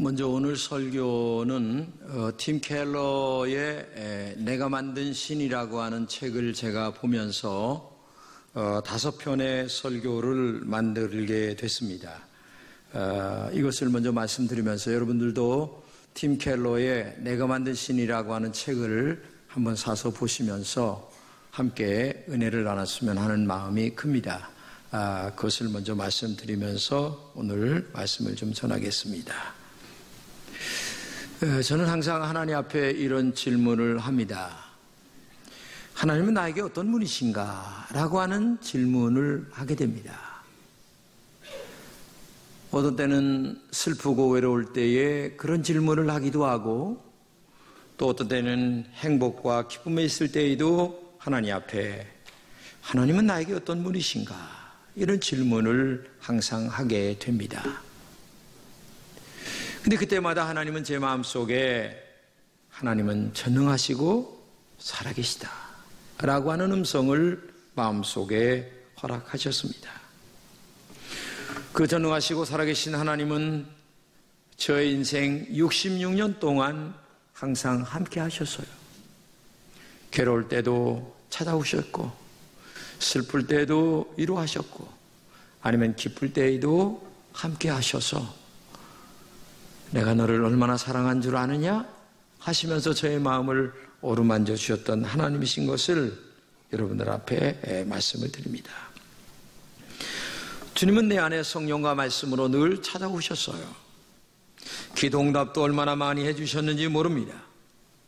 먼저 오늘 설교는 팀 켈러의 내가 만든 신이라고 하는 책을 제가 보면서 5편의 설교를 만들게 됐습니다. 이것을 먼저 말씀드리면서 여러분들도 팀 켈러의 내가 만든 신이라고 하는 책을 한번 사서 보시면서 함께 은혜를 나눴으면 하는 마음이 큽니다. 그것을 먼저 말씀드리면서 오늘 말씀을 좀 전하겠습니다. 저는 항상 하나님 앞에 이런 질문을 합니다. 하나님은 나에게 어떤 분이신가? 라고 하는 질문을 하게 됩니다. 어떤 때는 슬프고 외로울 때에 그런 질문을 하기도 하고, 또 어떤 때는 행복과 기쁨에 있을 때에도 하나님 앞에 하나님은 나에게 어떤 분이신가? 이런 질문을 항상 하게 됩니다. 근데 그때마다 하나님은 제 마음속에 하나님은 전능하시고 살아계시다 라고 하는 음성을 마음속에 허락하셨습니다. 그 전능하시고 살아계신 하나님은 저의 인생 66년 동안 항상 함께 하셨어요. 괴로울 때도 찾아오셨고, 슬플 때도 위로하셨고, 아니면 기쁠 때에도 함께 하셔서 내가 너를 얼마나 사랑한 줄 아느냐 하시면서 저의 마음을 어루만져 주셨던 하나님이신 것을 여러분들 앞에 말씀을 드립니다. 주님은 내 안에 성령과 말씀으로 늘 찾아오셨어요. 기도응답도 얼마나 많이 해주셨는지 모릅니다.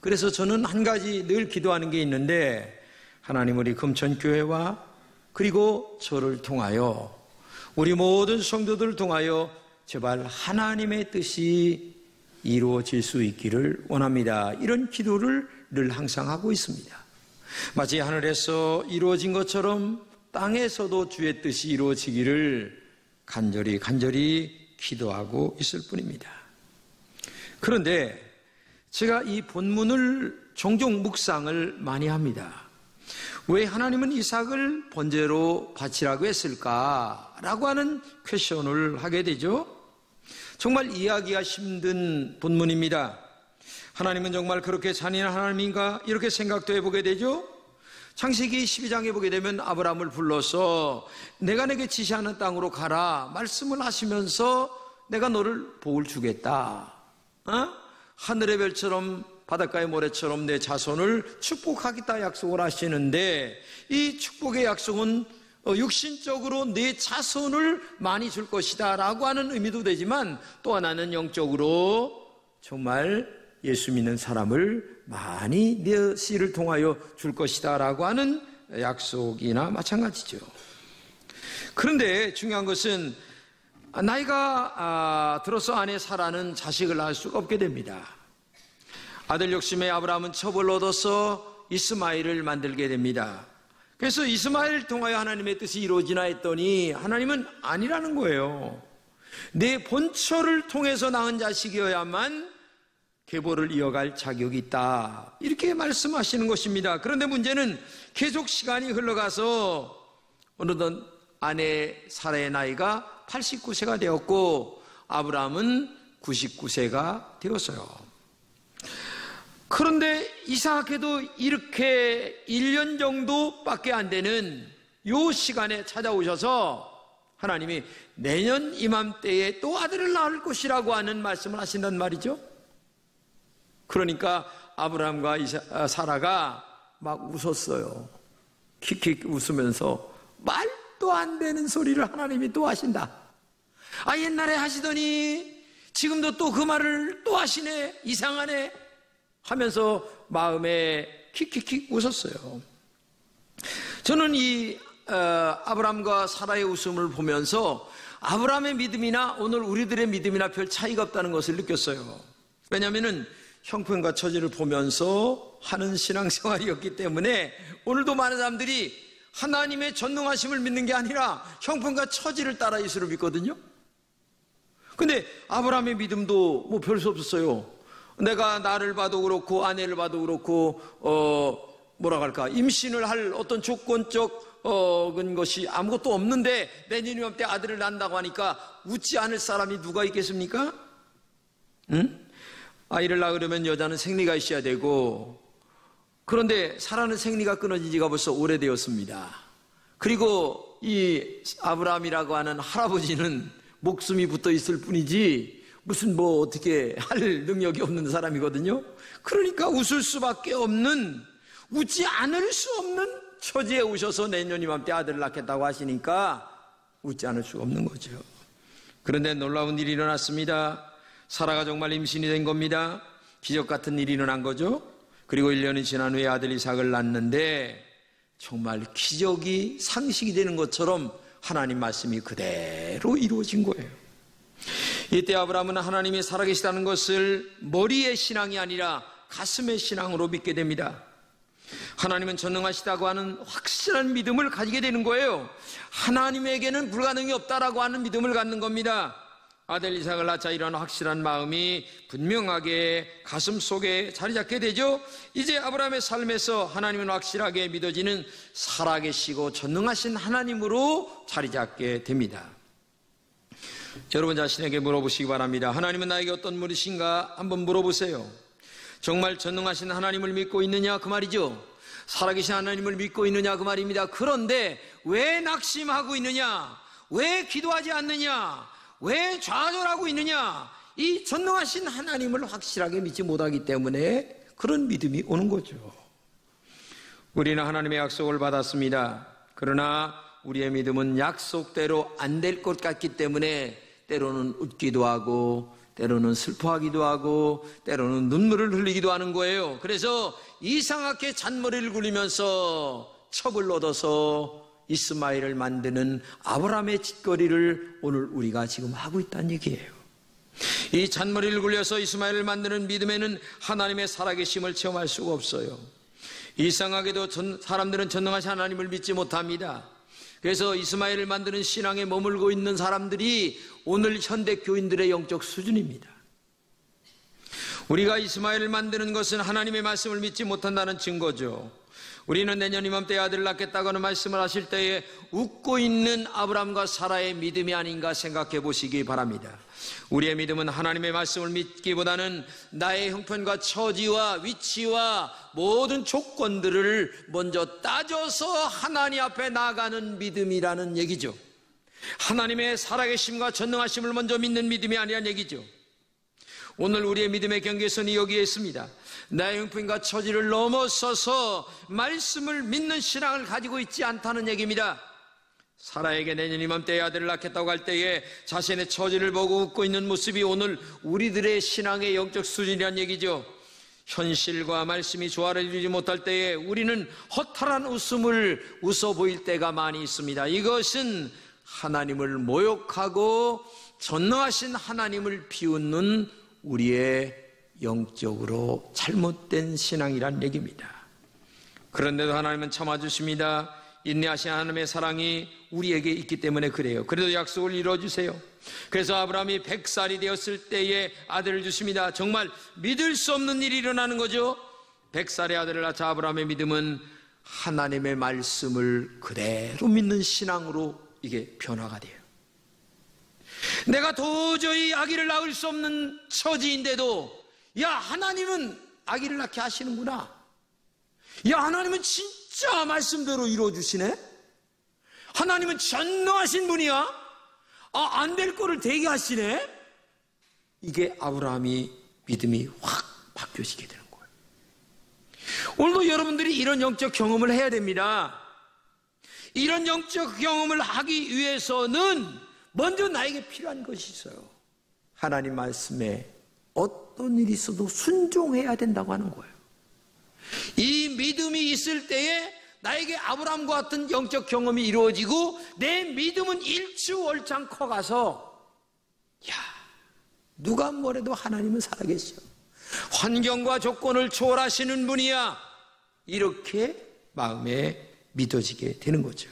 그래서 저는 한 가지 늘 기도하는 게 있는데, 하나님 우리 금천교회와 그리고 저를 통하여 우리 모든 성도들을 통하여 제발 하나님의 뜻이 이루어질 수 있기를 원합니다. 이런 기도를 늘 항상 하고 있습니다. 마치 하늘에서 이루어진 것처럼 땅에서도 주의 뜻이 이루어지기를 간절히 기도하고 있을 뿐입니다. 그런데 제가 이 본문을 종종 묵상을 많이 합니다. 왜 하나님은 이삭을 번제로 바치라고 했을까라고 하는 퀘션을 하게 되죠. 정말 이해하기가 힘든 본문입니다. 하나님은 정말 그렇게 잔인한 하나님인가? 이렇게 생각도 해보게 되죠. 창세기 12장에 보게 되면 아브라함을 불러서 내가 내게 지시하는 땅으로 가라 말씀을 하시면서 내가 너를 복을 주겠다. 하늘의 별처럼 바닷가의 모래처럼 내 자손을 축복하겠다 약속을 하시는데, 이 축복의 약속은 육신적으로 내 자손을 많이 줄 것이다 라고 하는 의미도 되지만, 또 하나는 영적으로 정말 예수 믿는 사람을 많이 내 씨를 통하여 줄 것이다 라고 하는 약속이나 마찬가지죠. 그런데 중요한 것은 나이가 들어서 아내 사라는 자식을 낳을 수가 없게 됩니다. 아들 욕심에 아브라함은 첩을 얻어서 이스마엘을 만들게 됩니다. 그래서 이스마엘을 통하여 하나님의 뜻이 이루어지나 했더니 하나님은 아니라는 거예요. 내 본처를 통해서 낳은 자식이어야만 계보를 이어갈 자격이 있다, 이렇게 말씀하시는 것입니다. 그런데 문제는 계속 시간이 흘러가서 어느덧 아내 사라의 나이가 89세가 되었고 아브라함은 99세가 되었어요. 그런데 이상하게도 이렇게 1년 정도밖에 안 되는 요 시간에 찾아오셔서 하나님이 내년 이맘때에 또 아들을 낳을 것이라고 하는 말씀을 하신단 말이죠. 그러니까 아브라함과 사라가 막 웃었어요. 킥킥 웃으면서 말도 안 되는 소리를 하나님이 또 하신다. 옛날에 하시더니 지금도 또 그 말을 또 하시네, 이상하네 하면서 마음에 킥킥킥 웃었어요. 저는 이 아브라함과 사라의 웃음을 보면서 아브라함의 믿음이나 오늘 우리들의 믿음이나 별 차이가 없다는 것을 느꼈어요. 왜냐하면 형편과 처지를 보면서 하는 신앙생활이었기 때문에 오늘도 많은 사람들이 하나님의 전능하심을 믿는 게 아니라 형편과 처지를 따라 예수를 믿거든요. 근데 아브라함의 믿음도 뭐 별 수 없었어요. 내가 나를 봐도 그렇고 아내를 봐도 그렇고 뭐라고 할까, 임신을 할 어떤 조건적 것이 아무것도 없는데 내년 이맘때 아들을 낳는다고 하니까 웃지 않을 사람이 누가 있겠습니까? 응? 아이를 낳으려면 여자는 생리가 있어야 되고, 그런데 사라는 생리가 끊어진 지가 벌써 오래되었습니다. 그리고 이 아브라함이라고 하는 할아버지는 목숨이 붙어 있을 뿐이지 무슨 뭐 어떻게 할 능력이 없는 사람이거든요. 그러니까 웃을 수밖에 없는, 웃지 않을 수 없는 처지에 오셔서 내년 이맘때 아들을 낳겠다고 하시니까 웃지 않을 수가 없는 거죠. 그런데 놀라운 일이 일어났습니다. 사라가 정말 임신이 된 겁니다. 기적 같은 일이 일어난 거죠. 그리고 1년이 지난 후에 아들 이삭을 낳는데 정말 기적이 상식이 되는 것처럼 하나님 말씀이 그대로 이루어진 거예요. 이때 아브라함은 하나님이 살아계시다는 것을 머리의 신앙이 아니라 가슴의 신앙으로 믿게 됩니다. 하나님은 전능하시다고 하는 확실한 믿음을 가지게 되는 거예요. 하나님에게는 불가능이 없다라고 하는 믿음을 갖는 겁니다. 아들 이삭을 낳자 이런 확실한 마음이 분명하게 가슴 속에 자리 잡게 되죠. 이제 아브라함의 삶에서 하나님은 확실하게 믿어지는 살아계시고 전능하신 하나님으로 자리 잡게 됩니다. 여러분 자신에게 물어보시기 바랍니다. 하나님은 나에게 어떤 분이신가 한번 물어보세요. 정말 전능하신 하나님을 믿고 있느냐 그 말이죠. 살아계신 하나님을 믿고 있느냐 그 말입니다. 그런데 왜 낙심하고 있느냐, 왜 기도하지 않느냐, 왜 좌절하고 있느냐, 이 전능하신 하나님을 확실하게 믿지 못하기 때문에 그런 믿음이 오는 거죠. 우리는 하나님의 약속을 받았습니다. 그러나 우리의 믿음은 약속대로 안 될 것 같기 때문에 때로는 웃기도 하고 때로는 슬퍼하기도 하고 때로는 눈물을 흘리기도 하는 거예요. 그래서 이상하게 잔머리를 굴리면서 첩을 얻어서 이스마엘을 만드는 아브라함의 짓거리를 오늘 우리가 지금 하고 있다는 얘기예요. 이 잔머리를 굴려서 이스마엘을 만드는 믿음에는 하나님의 살아계심을 체험할 수가 없어요. 이상하게도 사람들은 전능하신 하나님을 믿지 못합니다. 그래서 이스마엘을 만드는 신앙에 머물고 있는 사람들이 오늘 현대 교인들의 영적 수준입니다. 우리가 이스마엘을 만드는 것은 하나님의 말씀을 믿지 못한다는 증거죠. 우리는 내년 이맘때에 아들을 낳겠다고 하는 말씀을 하실 때에 웃고 있는 아브라함과 사라의 믿음이 아닌가 생각해 보시기 바랍니다. 우리의 믿음은 하나님의 말씀을 믿기보다는 나의 형편과 처지와 위치와 모든 조건들을 먼저 따져서 하나님 앞에 나아가는 믿음이라는 얘기죠. 하나님의 살아계심과 전능하심을 먼저 믿는 믿음이 아니란 얘기죠. 오늘 우리의 믿음의 경계선이 여기에 있습니다. 나의 형편과 처지를 넘어서서 말씀을 믿는 신앙을 가지고 있지 않다는 얘기입니다. 사라에게 내년 이맘때에 아들을 낳겠다고 할 때에 자신의 처지를 보고 웃고 있는 모습이 오늘 우리들의 신앙의 영적 수준이란 얘기죠. 현실과 말씀이 조화를 이루지 못할 때에 우리는 허탈한 웃음을 웃어 보일 때가 많이 있습니다. 이것은 하나님을 모욕하고 전능하신 하나님을 비웃는 우리의 영적으로 잘못된 신앙이란 얘기입니다. 그런데도 하나님은 참아주십니다. 인내하신 하나님의 사랑이 우리에게 있기 때문에 그래요. 그래도 약속을 이루어주세요. 그래서 아브라함이 100살이 되었을 때에 아들을 주십니다. 정말 믿을 수 없는 일이 일어나는 거죠. 100살의 아들을 낳자 아브라함의 믿음은 하나님의 말씀을 그대로 믿는 신앙으로 이게 변화가 돼요. 내가 도저히 아기를 낳을 수 없는 처지인데도 야, 하나님은 아기를 낳게 하시는구나. 야, 하나님은 진짜 말씀대로 이루어주시네. 하나님은 전능하신 분이야. 안 될 거를 되게 하시네. 이게 아브라함이 믿음이 확 바뀌어지게 되는 거예요. 오늘도 여러분들이 이런 영적 경험을 해야 됩니다. 이런 영적 경험을 하기 위해서는 먼저 나에게 필요한 것이 있어요. 하나님 말씀에 어떤 일이 있어도 순종해야 된다고 하는 거예요. 이 믿음이 있을 때에 나에게 아브라함과 같은 영적 경험이 이루어지고 내 믿음은 일추월장 커가서 야, 누가 뭐래도 하나님은 살아계셔. 환경과 조건을 초월하시는 분이야. 이렇게 마음에 믿어지게 되는 거죠.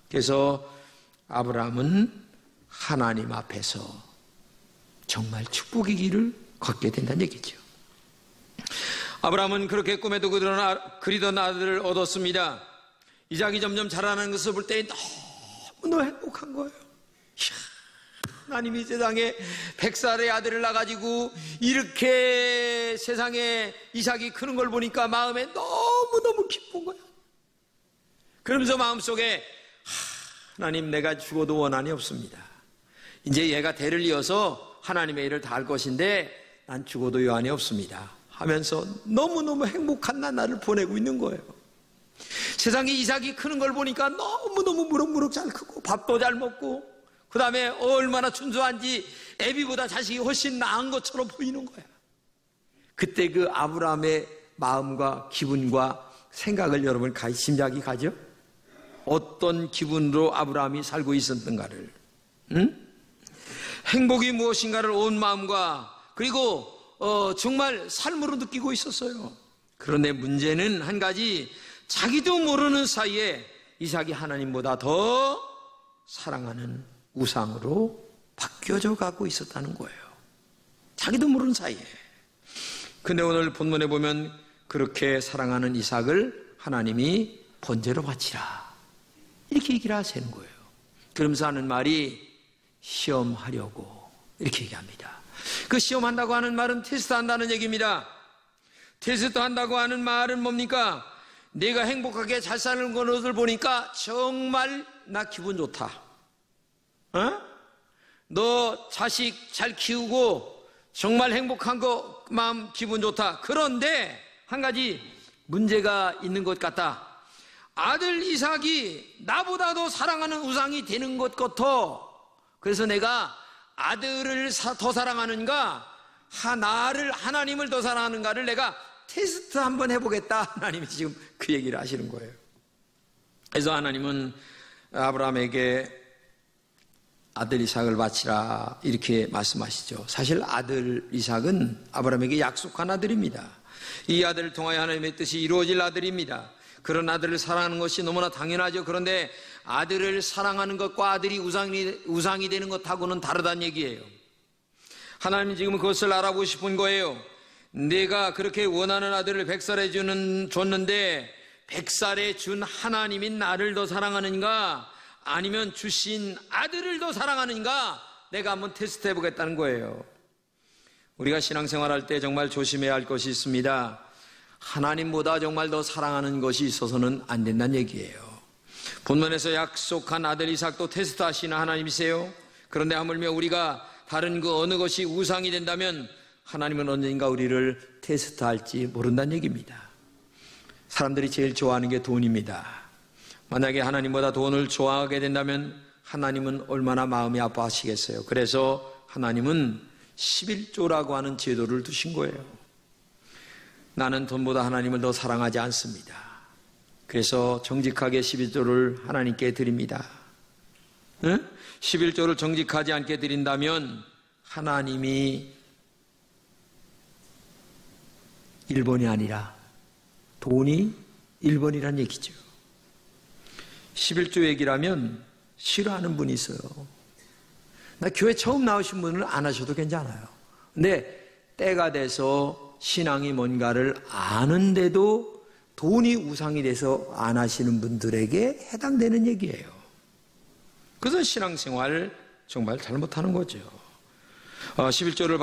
그래서 아브라함은 하나님 앞에서 정말 축복의 길을 걷게 된다는 얘기죠. 아브라함은 그렇게 꿈에도 그리던 아들을 얻었습니다. 이삭이 점점 자라나는 것을 볼 때 너무너무 행복한 거예요. 이야, 하나님이 세상에 100살의 아들을 낳아가지고 이렇게 세상에 이삭이 크는 걸 보니까 마음에 너무너무 기쁜 거야. 그러면서 마음속에 하나님, 내가 죽어도 원한이 없습니다. 이제 얘가 대를 이어서 하나님의 일을 다 할 것인데 난 죽어도 여한이 없습니다 하면서 너무너무 행복한 나날을 보내고 있는 거예요. 세상에 이삭이 크는 걸 보니까 너무너무 무럭무럭 잘 크고 밥도 잘 먹고 그 다음에 얼마나 순수한지 애비보다 자식이 훨씬 나은 것처럼 보이는 거야. 그때 그 아브라함의 마음과 기분과 생각을 여러분 짐작이 가죠? 어떤 기분으로 아브라함이 살고 있었던가를, 행복이 무엇인가를 온 마음과 그리고 정말 삶으로 느끼고 있었어요. 그런데 문제는 한 가지, 자기도 모르는 사이에 이삭이 하나님보다 더 사랑하는 우상으로 바뀌어져 가고 있었다는 거예요. 자기도 모르는 사이에. 근데 오늘 본문에 보면 그렇게 사랑하는 이삭을 하나님이 번제로 바치라 이렇게 얘기를 하시는 거예요. 그러면서 하는 말이 시험하려고 이렇게 얘기합니다. 그 시험한다고 하는 말은 테스트한다는 얘기입니다. 테스트한다고 하는 말은 뭡니까? 내가 행복하게 잘 사는 것을 보니까 정말 나 기분 좋다. 너 자식 잘 키우고 정말 행복한 거 마음 기분 좋다. 그런데 한 가지 문제가 있는 것 같다. 아들 이삭이 나보다 더 사랑하는 우상이 되는 것 같아. 그래서 내가 아들을 더 사랑하는가, 나를 하나님을 더 사랑하는가를 내가 테스트 한번 해보겠다. 하나님이 지금 그 얘기를 하시는 거예요. 그래서 하나님은 아브라함에게 아들 이삭을 바치라 이렇게 말씀하시죠. 사실 아들 이삭은 아브라함에게 약속한 아들입니다. 이 아들을 통하여 하나님의 뜻이 이루어질 아들입니다. 그런 아들을 사랑하는 것이 너무나 당연하죠. 그런데 아들을 사랑하는 것과 아들이 우상이 되는 것하고는 다르다는 얘기예요. 하나님이 지금 그것을 알아보고 싶은 거예요. 내가 그렇게 원하는 아들을 100살에 줬는데 100살에 준 하나님이 나를 더 사랑하는가, 아니면 주신 아들을 더 사랑하는가, 내가 한번 테스트 해보겠다는 거예요. 우리가 신앙생활할 때 정말 조심해야 할 것이 있습니다. 하나님보다 정말 더 사랑하는 것이 있어서는 안 된다는 얘기예요. 본문에서 약속한 아들 이삭도 테스트하시는 하나님이세요. 그런데 하물며 우리가 다른 그 어느 것이 우상이 된다면 하나님은 언젠가 우리를 테스트할지 모른다는 얘기입니다. 사람들이 제일 좋아하는 게 돈입니다. 만약에 하나님보다 돈을 좋아하게 된다면 하나님은 얼마나 마음이 아파하시겠어요. 그래서 하나님은 11조라고 하는 제도를 두신 거예요. 나는 돈보다 하나님을 더 사랑하지 않습니다. 그래서 정직하게 11조를 하나님께 드립니다. 11조를 정직하지 않게 드린다면 하나님이 1번이 아니라 돈이 1번이란 얘기죠. 11조 얘기라면 싫어하는 분이 있어요. 나 교회 처음 나오신 분은 안 하셔도 괜찮아요. 근데 때가 돼서 신앙이 뭔가를 아는데도 돈이 우상이 돼서 안 하시는 분들에게 해당되는 얘기예요. 그래서 신앙생활 정말 잘못하는 거죠. 11조를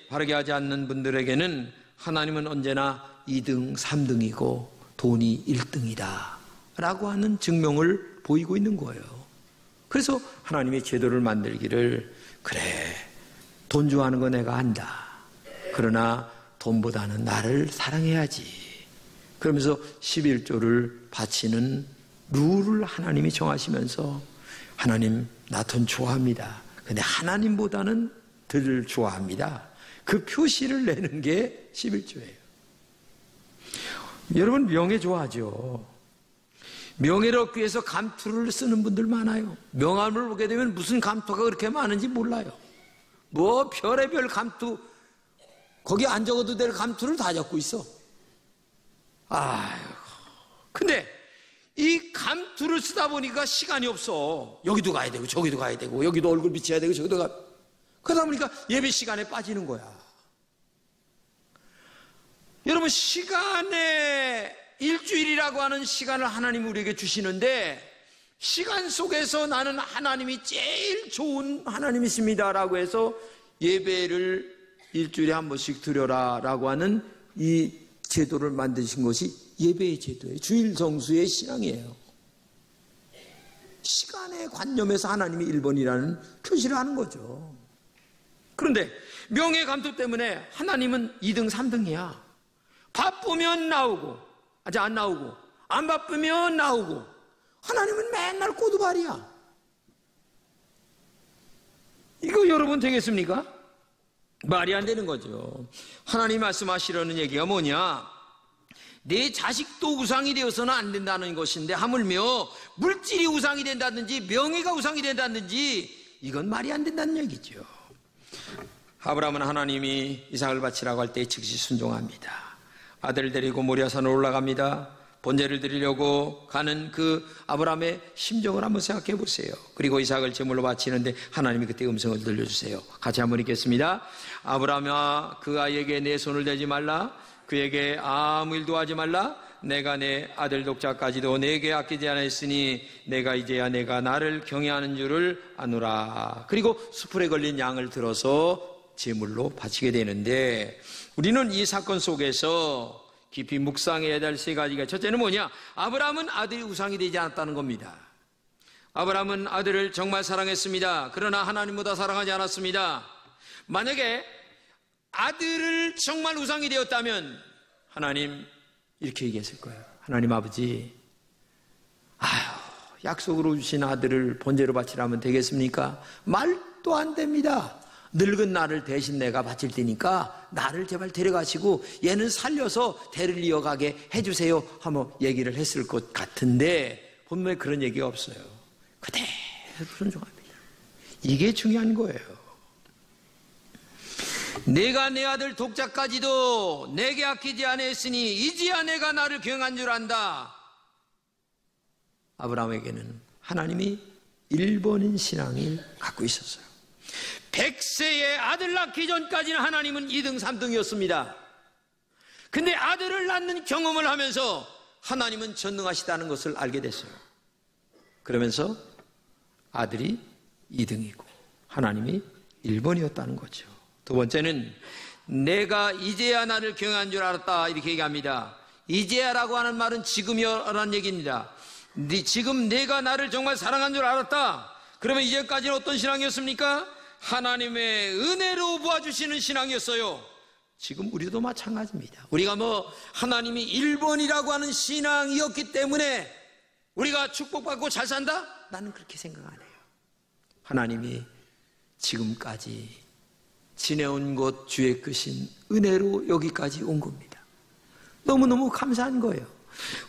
바르게 하지 않는 분들에게는 하나님은 언제나 2등, 3등이고 돈이 1등이다 라고 하는 증명을 보이고 있는 거예요. 그래서 하나님의 제도를 만들기를, 그래, 돈 좋아하는 거 내가 안다. 그러나 돈보다는 나를 사랑해야지. 그러면서 11조를 바치는 룰을 하나님이 정하시면서, 하나님 나 돈 좋아합니다. 근데 하나님보다는 덜 좋아합니다. 그 표시를 내는 게 11조예요. 여러분 명예 좋아하죠. 명예를 얻기 위해서 감투를 쓰는 분들 많아요. 명함을 보게 되면 무슨 감투가 그렇게 많은지 몰라요. 뭐 별의별 감투, 거기 안 적어도 될 감투를 다 적고 있어. 아이고. 근데 이 감투를 쓰다 보니까 시간이 없어. 여기도 가야 되고 저기도 가야 되고 여기도 얼굴 비춰야 되고 저기도 가. 그러다 보니까 예배 시간에 빠지는 거야. 여러분, 시간에 일주일이라고 하는 시간을 하나님 우리에게 주시는데 시간 속에서 나는 하나님이 제일 좋은 하나님이십니다라고 해서 예배를 일주일에 한 번씩 드려라 라고 하는 이 제도를 만드신 것이 예배의 제도예요. 주일 성수의 신앙이에요. 시간의 관념에서 하나님이 1번이라는 표시를 하는 거죠. 그런데 명예 감투 때문에 하나님은 2등, 3등이야. 바쁘면 나오고, 아직 안 나오고, 안 바쁘면 나오고, 하나님은 맨날 꼬두발이야. 이거 여러분 되겠습니까? 말이 안 되는 거죠. 하나님 말씀하시려는 얘기가 뭐냐? 내 자식도 우상이 되어서는 안 된다는 것인데 하물며 물질이 우상이 된다든지 명예가 우상이 된다든지 이건 말이 안 된다는 얘기죠. 아브라함은 하나님이 이삭을 바치라고 할 때 즉시 순종합니다. 아들을 데리고 모리아산으로 올라갑니다. 번제를 드리려고 가는 그 아브라함의 심정을 한번 생각해 보세요. 그리고 이삭을 제물로 바치는데 하나님이 그때 음성을 들려주세요. 같이 한번 읽겠습니다. 아브라함아, 그 아이에게 내 손을 대지 말라. 그에게 아무 일도 하지 말라. 내가 내 아들 독자까지도 내게 아끼지 않았으니 내가 이제야 내가 나를 경외하는 줄을 아노라. 그리고 수풀에 걸린 양을 들어서 제물로 바치게 되는데, 우리는 이 사건 속에서 깊이 묵상해야 될 세 가지가, 첫째는 뭐냐? 아브라함은 아들이 우상이 되지 않았다는 겁니다. 아브라함은 아들을 정말 사랑했습니다. 그러나 하나님보다 사랑하지 않았습니다. 만약에 아들을 정말 우상이 되었다면 하나님 이렇게 얘기했을 거예요. 하나님 아버지, 약속으로 주신 아들을 번제로 바치라면 되겠습니까? 말도 안 됩니다. 늙은 나를 대신 내가 바칠 테니까 나를 제발 데려가시고 얘는 살려서 대를 이어가게 해주세요 하며 얘기를 했을 것 같은데 본문에 그런 얘기가 없어요. 그대로 순종합니다. 이게 중요한 거예요. 내가 내 아들 독자까지도 내게 아끼지 아니했으니 이제야 내가 나를 경한 줄 안다. 아브라함에게는 하나님이 1번인 신앙을 갖고 있었어요. 100세의 아들 낳기 전까지는 하나님은 2등, 3등이었습니다. 근데 아들을 낳는 경험을 하면서 하나님은 전능하시다는 것을 알게 됐어요. 그러면서 아들이 2등이고 하나님이 1번이었다는 거죠. 두 번째는 내가 이제야 나를 경외한 줄 알았다, 이렇게 얘기합니다. 이제야라고 하는 말은 지금이라는 얘기입니다. 지금 내가 나를 정말 사랑한 줄 알았다. 그러면 이제까지는 어떤 신앙이었습니까? 하나님의 은혜로 도와주시는 신앙이었어요. 지금 우리도 마찬가지입니다. 우리가 하나님이 1번이라고 하는 신앙이었기 때문에 우리가 축복받고 잘 산다? 나는 그렇게 생각 안 해요. 하나님이 지금까지 지내온 것 주의 크신 은혜로 여기까지 온 겁니다. 너무너무 감사한 거예요.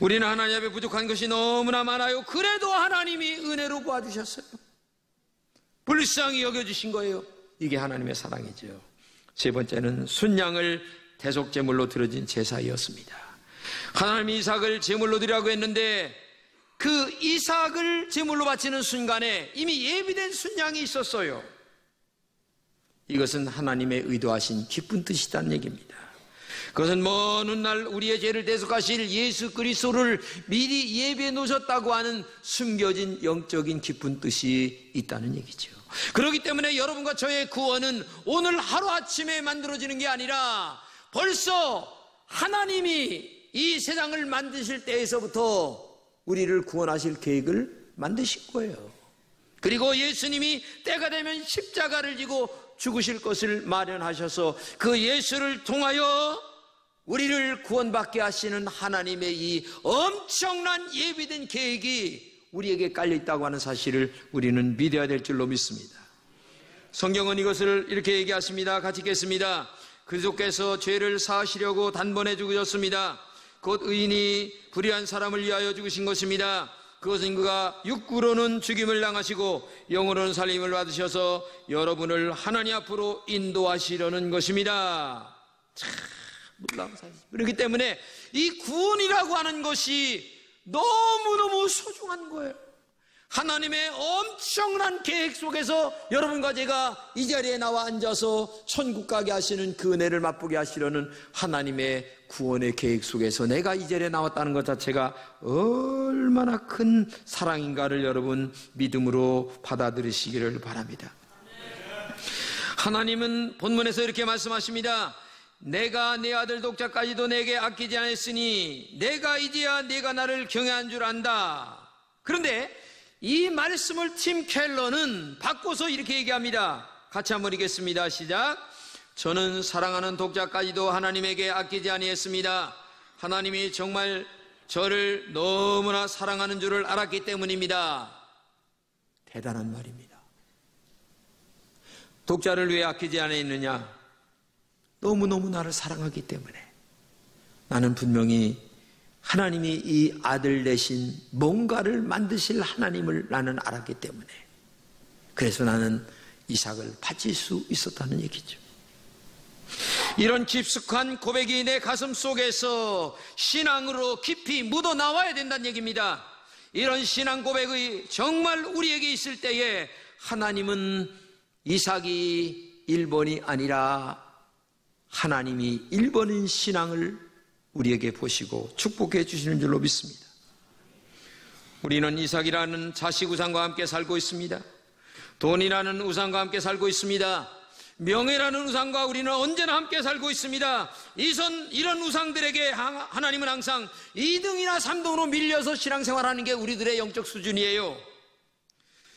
우리는 하나님 앞에 부족한 것이 너무나 많아요. 그래도 하나님이 은혜로 도와주셨어요. 불쌍히 여겨주신 거예요. 이게 하나님의 사랑이죠. 세 번째는 순양을 대속제물로 드려진 제사였습니다. 하나님이 이삭을 제물로 드리라고 했는데 그 이삭을 제물로 바치는 순간에 이미 예비된 순양이 있었어요. 이것은 하나님의 의도하신 기쁜 뜻이라는 얘기입니다. 그것은 먼 훗날 우리의 죄를 대속하실 예수 그리스도를 미리 예비해 놓으셨다고 하는 숨겨진 영적인 기쁜 뜻이 있다는 얘기죠. 그렇기 때문에 여러분과 저의 구원은 오늘 하루아침에 만들어지는 게 아니라 벌써 하나님이 이 세상을 만드실 때에서부터 우리를 구원하실 계획을 만드실 거예요. 그리고 예수님이 때가 되면 십자가를 지고 죽으실 것을 마련하셔서 그 예수를 통하여 우리를 구원받게 하시는 하나님의 이 엄청난 예비된 계획이 우리에게 깔려있다고 하는 사실을 우리는 믿어야 될 줄로 믿습니다. 성경은 이것을 이렇게 얘기하십니다. 같이 읽겠습니다. 그리스도께서 죄를 사하시려고 단번에 죽으셨습니다. 곧 의인이 불의한 사람을 위하여 죽으신 것입니다. 그것은 그가 육구로는 죽임을 당하시고 영으로는 살림을 받으셔서 여러분을 하나님 앞으로 인도하시려는 것입니다. 참 놀라운 사실입니다. 그렇기 때문에 이 구원이라고 하는 것이 너무너무 소중한 거예요. 하나님의 엄청난 계획 속에서 여러분과 제가 이 자리에 나와 앉아서 천국 가게 하시는 그 은혜를 맛보게 하시려는 하나님의 구원의 계획 속에서 내가 이 자리에 나왔다는 것 자체가 얼마나 큰 사랑인가를 여러분 믿음으로 받아들이시기를 바랍니다. 하나님은 본문에서 이렇게 말씀하십니다. 내가 내 아들 독자까지도 내게 아끼지 않았으니 내가 이제야 네가 나를 경외한 줄 안다. 그런데 이 말씀을 팀 켈러는 바꿔서 이렇게 얘기합니다. 같이 한번 읽겠습니다. 시작. 저는 사랑하는 독자까지도 하나님에게 아끼지 아니했습니다. 하나님이 정말 저를 너무나 사랑하는 줄을 알았기 때문입니다. 대단한 말입니다. 독자를 왜 아끼지 않았느냐? 너무너무 나를 사랑하기 때문에. 나는 분명히 하나님이 이 아들 대신 뭔가를 만드실 하나님을 나는 알았기 때문에, 그래서 나는 이삭을 바칠 수 있었다는 얘기죠. 이런 깊숙한 고백이 내 가슴 속에서 신앙으로 깊이 묻어 나와야 된다는 얘기입니다. 이런 신앙 고백이 정말 우리에게 있을 때에 하나님은 이삭이 1번이 아니라 하나님이 1번인 신앙을 우리에게 보시고 축복해 주시는 줄로 믿습니다. 우리는 이삭이라는 자식 우상과 함께 살고 있습니다. 돈이라는 우상과 함께 살고 있습니다. 명예라는 우상과 우리는 언제나 함께 살고 있습니다. 이런 우상들에게 하나님은 항상 2등이나 3등으로 밀려서 신앙생활하는 게 우리들의 영적 수준이에요.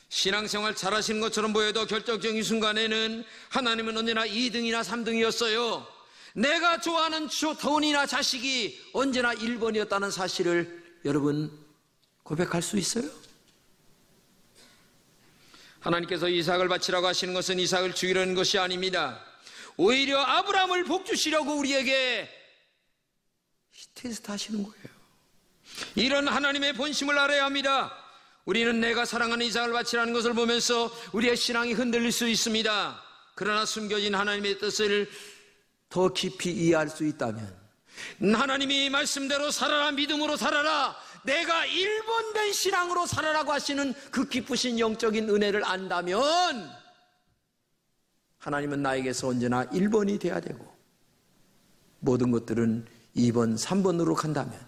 신앙생활 잘하시는 것처럼 보여도 결정적인 순간에는 하나님은 언제나 2등이나 3등이었어요. 내가 좋아하는 돈이나 자식이 언제나 1번이었다는 사실을 여러분 고백할 수 있어요? 하나님께서 이삭을 바치라고 하시는 것은 이삭을 죽이려는 것이 아닙니다. 오히려 아브라함을 복주시려고 우리에게 테스트 하시는 거예요. 이런 하나님의 본심을 알아야 합니다. 우리는 내가 사랑하는 이삭을 바치라는 것을 보면서 우리의 신앙이 흔들릴 수 있습니다. 그러나 숨겨진 하나님의 뜻을 더 깊이 이해할 수 있다면, 하나님이 말씀대로 살아라, 믿음으로 살아라, 내가 1번된 신앙으로 살아라고 하시는 그 기쁘신 영적인 은혜를 안다면 하나님은 나에게서 언제나 1번이 돼야 되고, 모든 것들은 2번, 3번으로 간다면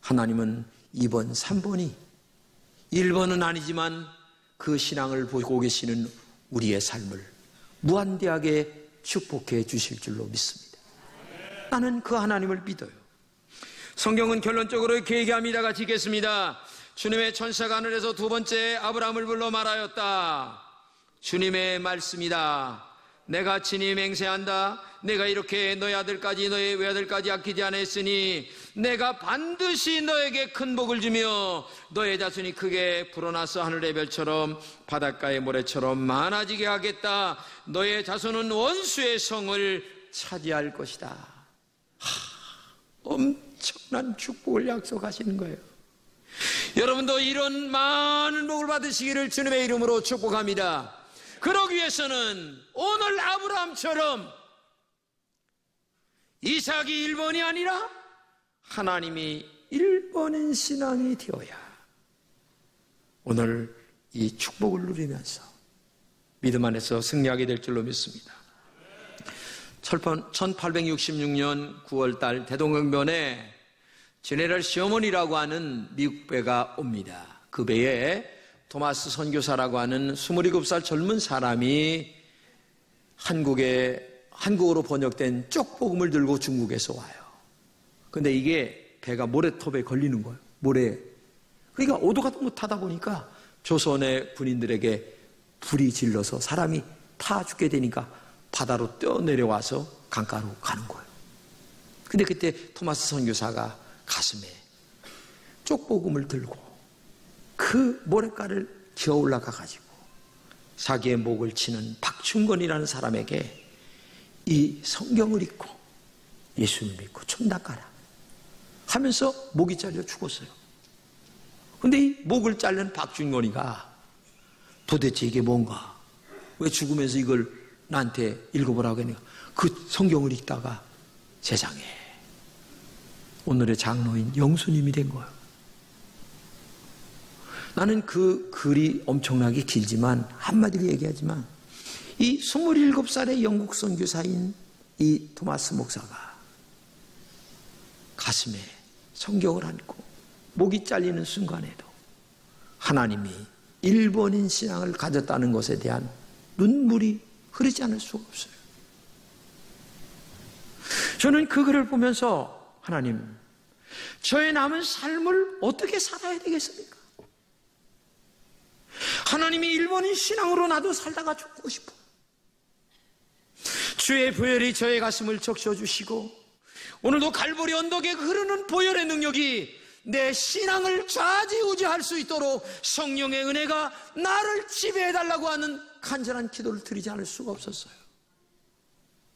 하나님은 2번, 3번이 1번은 아니지만 그 신앙을 보고 계시는 우리의 삶을 무한대하게 축복해 주실 줄로 믿습니다. 나는 그 하나님을 믿어요. 성경은 결론적으로 이렇게 얘기합니다. 같이 읽겠습니다. 주님의 천사가 하늘에서 두 번째 아브라함을 불러 말하였다. 주님의 말씀이다. 내가 친히 맹세한다. 내가 이렇게 너의 아들까지 너의 외아들까지 아끼지 않았으니 내가 반드시 너에게 큰 복을 주며 너의 자손이 크게 불어나서 하늘의 별처럼 바닷가의 모래처럼 많아지게 하겠다. 너의 자손은 원수의 성을 차지할 것이다. 엄청난 축복을 약속하시는 거예요. 여러분도 이런 많은 복을 받으시기를 주님의 이름으로 축복합니다. 그러기 위해서는 오늘 아브라함처럼 이삭이 1번이 아니라 하나님이 1번인 신앙이 되어야 오늘 이 축복을 누리면서 믿음 안에서 승리하게 될 줄로 믿습니다. 1866년 9월달 대동강변에 제네럴 셔먼이라고 하는 미국 배가 옵니다. 그 배에 토마스 선교사라고 하는 27살 젊은 사람이 한국어로 번역된 쪽복음을 들고 중국에서 와요. 근데 이게 배가 모래톱에 걸리는 거예요. 모래. 그러니까 오도 가도 못하다 보니까 조선의 군인들에게 불이 질러서 사람이 타 죽게 되니까 바다로 뛰어내려와서 강가로 가는 거예요. 근데 그때 토마스 선교사가 가슴에 쪽복음을 들고 그 모래가를 기어 올라가 가지고 자기의 목을 치는 박충건이라는 사람에게 이 성경을 읽고 예수를 믿고 총닦아라 하면서 목이 잘려 죽었어요. 근데 이 목을 자른 박충건이가 도대체 이게 뭔가, 왜 죽으면서 이걸 나한테 읽어보라고 하니까 그 성경을 읽다가 세상에 오늘의 장로인 영수님이 된 거예요. 나는 그 글이 엄청나게 길지만 한마디로 얘기하지만 이 27살의 영국 선교사인 이 토마스 목사가 가슴에 성경을 안고 목이 잘리는 순간에도 하나님이 일본인 신앙을 가졌다는 것에 대한 눈물이 흐르지 않을 수가 없어요. 저는 그 글을 보면서 하나님, 저의 남은 삶을 어떻게 살아야 되겠습니까? 하나님이 일본인 신앙으로 나도 살다가 죽고 싶어. 주의 보혈이 저의 가슴을 적셔주시고 오늘도 갈보리 언덕에 흐르는 보혈의 능력이 내 신앙을 좌지우지할 수 있도록 성령의 은혜가 나를 지배해달라고 하는 간절한 기도를 드리지 않을 수가 없었어요.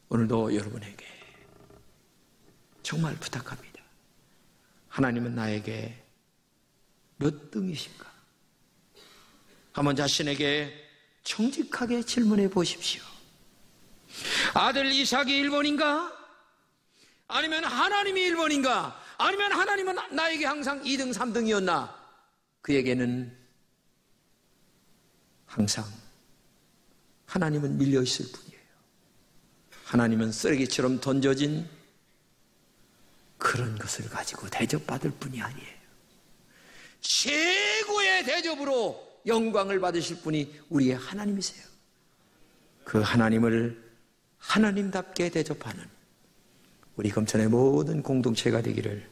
오늘도 여러분에게 정말 부탁합니다. 하나님은 나에게 몇 등이신가? 한번 자신에게 정직하게 질문해 보십시오. 아들 이삭이 1번인가? 아니면 하나님이 1번인가? 아니면 하나님은 나에게 항상 2등, 3등이었나? 그에게는 항상 하나님은 밀려있을 뿐이에요. 하나님은 쓰레기처럼 던져진 그런 것을 가지고 대접받을 뿐이 아니에요. 최고의 대접으로 영광을 받으실 분이 우리의 하나님이세요. 그 하나님을 하나님답게 대접하는 우리 검천의 모든 공동체가 되기를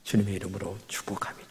주님의 이름으로 축복합니다.